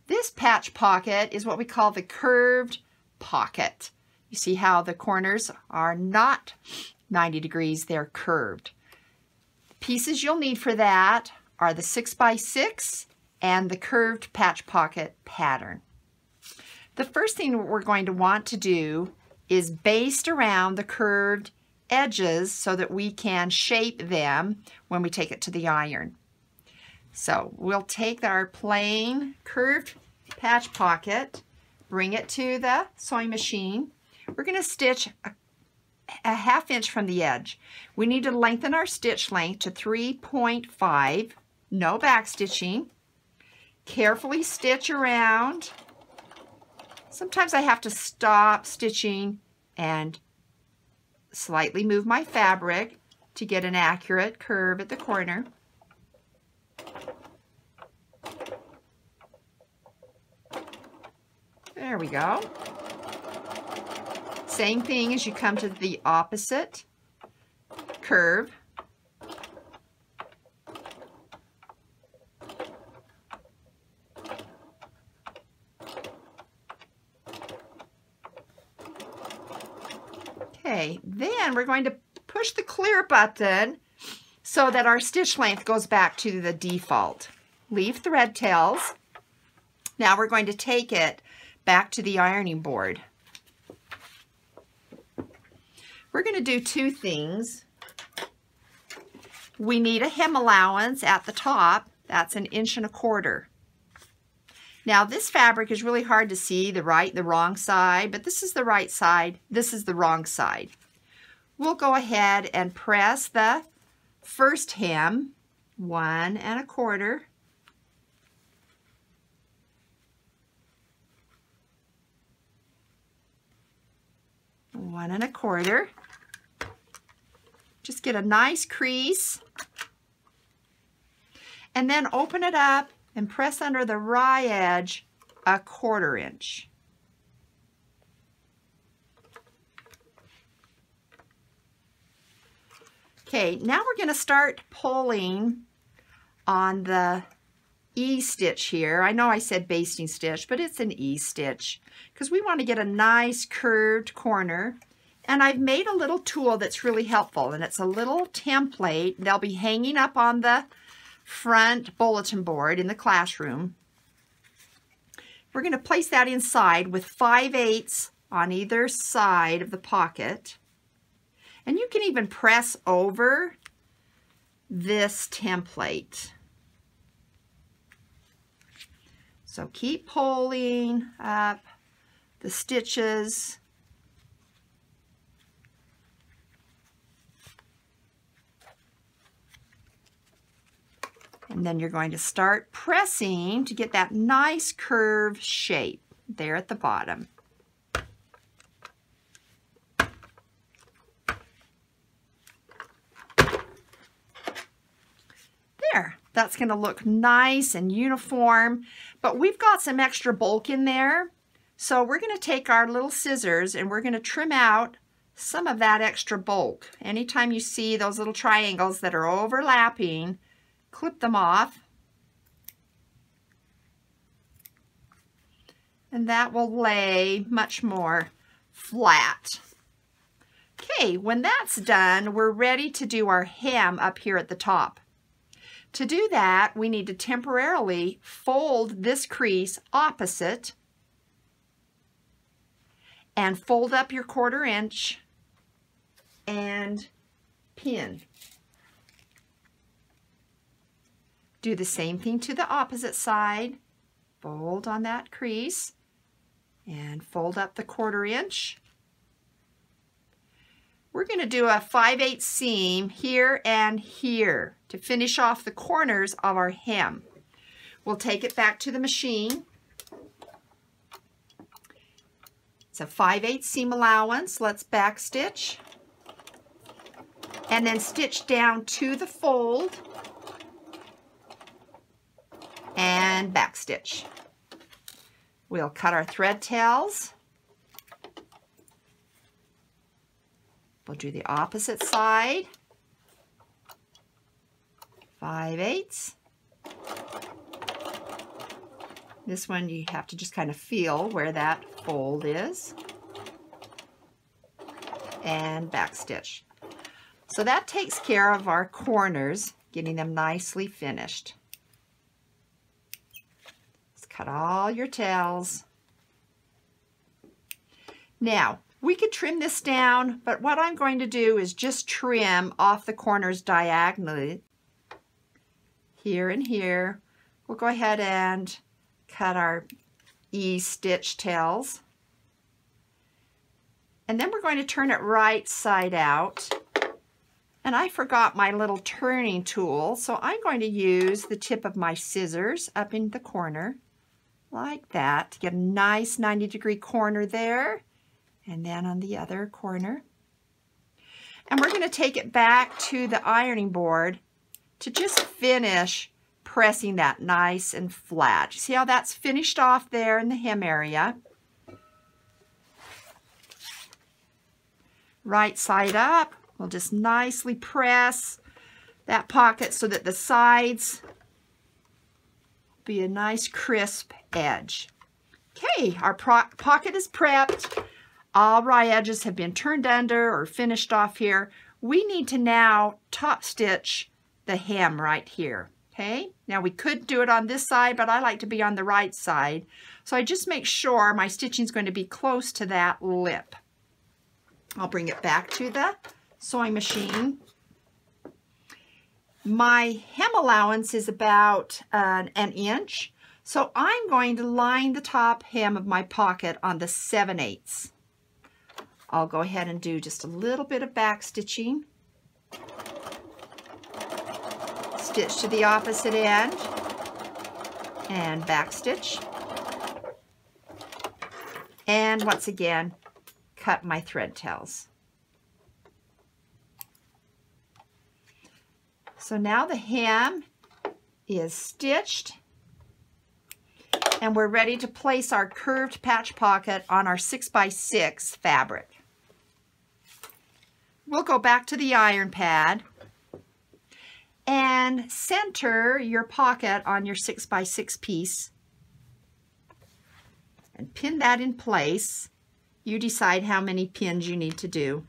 This patch pocket is what we call the curved pocket. You see how the corners are not 90 degrees, they're curved. The pieces you'll need for that are the 6x6 and the curved patch pocket pattern. The first thing we're going to want to do is baste around the curved edges so that we can shape them when we take it to the iron. So we'll take our plain curved patch pocket, bring it to the sewing machine. We're going to stitch a 1/2 inch from the edge. We need to lengthen our stitch length to 3.5, no back stitching. Carefully stitch around. Sometimes I have to stop stitching and slightly move my fabric to get an accurate curve at the corner. There we go. Same thing as you come to the opposite curve. Okay, then we're going to push the clear button so that our stitch length goes back to the default. Leave thread tails. Now we're going to take it back to the ironing board. We're going to do two things. We need a hem allowance at the top. That's 1 1/4 inches. Now this fabric is really hard to see, the right, the wrong side, but this is the right side, this is the wrong side. We'll go ahead and press the first hem, 1 1/4. One and a quarter. Just get a nice crease. And then open it up and press under the raw edge 1/4 inch. Okay, now we're going to start pulling on the E stitch here. I know I said basting stitch, but it's an E stitch because we want to get a nice curved corner. And I've made a little tool that's really helpful, and it's a little template. They'll be hanging up on the front bulletin board in the classroom. We're going to place that inside with 5/8 on either side of the pocket. And you can even press over this template. So keep pulling up the stitches. And then you're going to start pressing to get that nice curved shape there at the bottom. There, that's going to look nice and uniform, but we've got some extra bulk in there. So we're going to take our little scissors and we're going to trim out some of that extra bulk. Anytime you see those little triangles that are overlapping, clip them off. And that will lay much more flat. Okay, when that's done, we're ready to do our hem up here at the top. To do that, we need to temporarily fold this crease opposite and fold up your 1/4 inch and pin. Do the same thing to the opposite side. Fold on that crease and fold up the 1/4 inch. We're going to do a 5/8 seam here and here to finish off the corners of our hem. We'll take it back to the machine. It's a 5/8 seam allowance. Let's back stitch and then stitch down to the fold and back stitch. We'll cut our thread tails. We'll do the opposite side. 5/8. This one you have to just kind of feel where that fold is. And backstitch. So that takes care of our corners, getting them nicely finished. Just cut all your tails. Now, we could trim this down, but what I'm going to do is just trim off the corners diagonally. Here and here. We'll go ahead and cut our E-stitch tails. And then we're going to turn it right side out. And I forgot my little turning tool, so I'm going to use the tip of my scissors up in the corner, like that, to get a nice 90-degree corner there, and then on the other corner. And we're going to take it back to the ironing board to just finish pressing that nice and flat. You see how that's finished off there in the hem area? Right side up. We'll just nicely press that pocket so that the sides be a nice crisp edge. Okay, our pocket is prepped. All right edges have been turned under or finished off here. We need to now top stitch the hem right here. Okay, now we could do it on this side, but I like to be on the right side. So I just make sure my stitching is going to be close to that lip. I'll bring it back to the sewing machine. My hem allowance is about an inch, so I'm going to line the top hem of my pocket on the 7/8. I'll go ahead and do just a little bit of back stitching. Stitch to the opposite end and back stitch. And once again, cut my thread tails. So now the hem is stitched and we're ready to place our curved patch pocket on our 6x6 fabric. We'll go back to the iron pad and center your pocket on your 6x6 piece and pin that in place. You decide how many pins you need to do.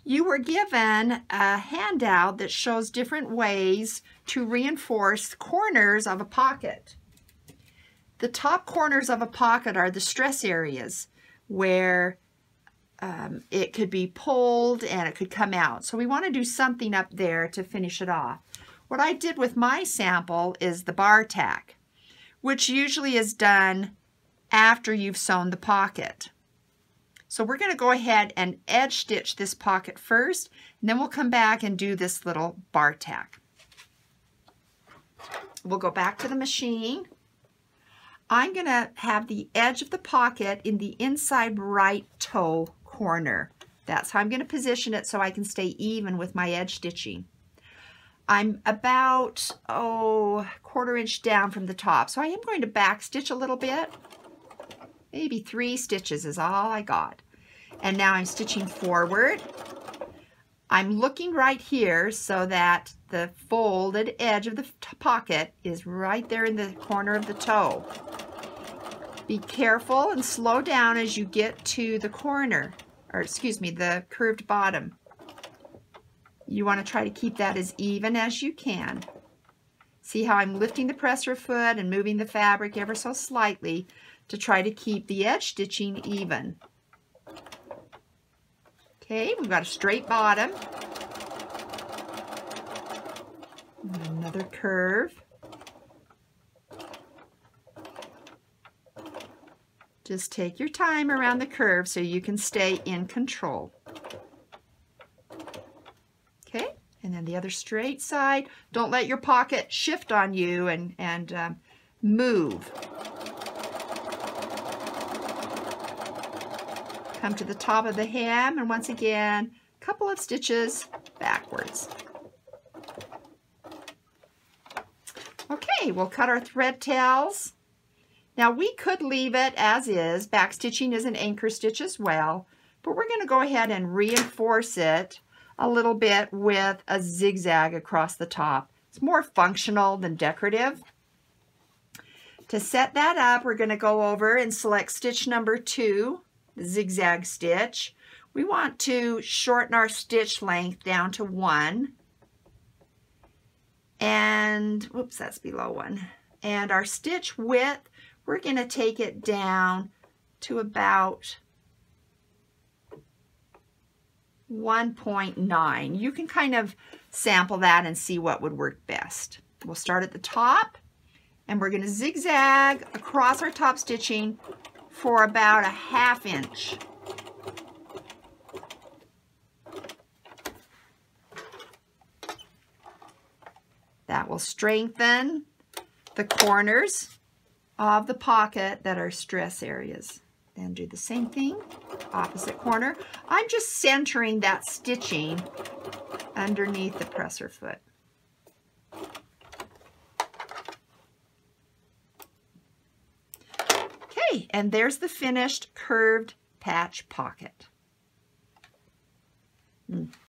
You were given a handout that shows different ways to reinforce corners of a pocket. The top corners of a pocket are the stress areas where it could be pulled and it could come out. So we want to do something up there to finish it off. What I did with my sample is the bar tack, which usually is done after you've sewn the pocket. So we're going to go ahead and edge stitch this pocket first, and then we'll come back and do this little bar tack. We'll go back to the machine. I'm going to have the edge of the pocket in the inside right toe corner. That's how I'm going to position it so I can stay even with my edge stitching. I'm about, quarter inch down from the top, so I am going to back stitch a little bit. Maybe 3 stitches is all I got. And now I'm stitching forward. I'm looking right here so that the folded edge of the pocket is right there in the corner of the toe. Be careful and slow down as you get to the corner, or excuse me, the curved bottom. You want to try to keep that as even as you can. See how I'm lifting the presser foot and moving the fabric ever so slightly to try to keep the edge stitching even. Okay, we've got a straight bottom. And another curve. Just take your time around the curve so you can stay in control. Okay, and then the other straight side. Don't let your pocket shift on you and move. Come to the top of the hem, and once again, a couple of stitches backwards. Okay, we'll cut our thread tails. Now we could leave it as is. Back stitching is an anchor stitch as well, but we're going to go ahead and reinforce it a little bit with a zigzag across the top. It's more functional than decorative. To set that up, we're going to go over and select stitch number 2, the zigzag stitch. We want to shorten our stitch length down to 1. And, whoops, that's below 1. And our stitch width, we're going to take it down to about 1.9. You can kind of sample that and see what would work best. We'll start at the top, and we're going to zigzag across our top stitching for about a 1/2 inch. That will strengthen the corners of the pocket that are stress areas. Then do the same thing, opposite corner. I'm just centering that stitching underneath the presser foot. Okay, and there's the finished curved patch pocket.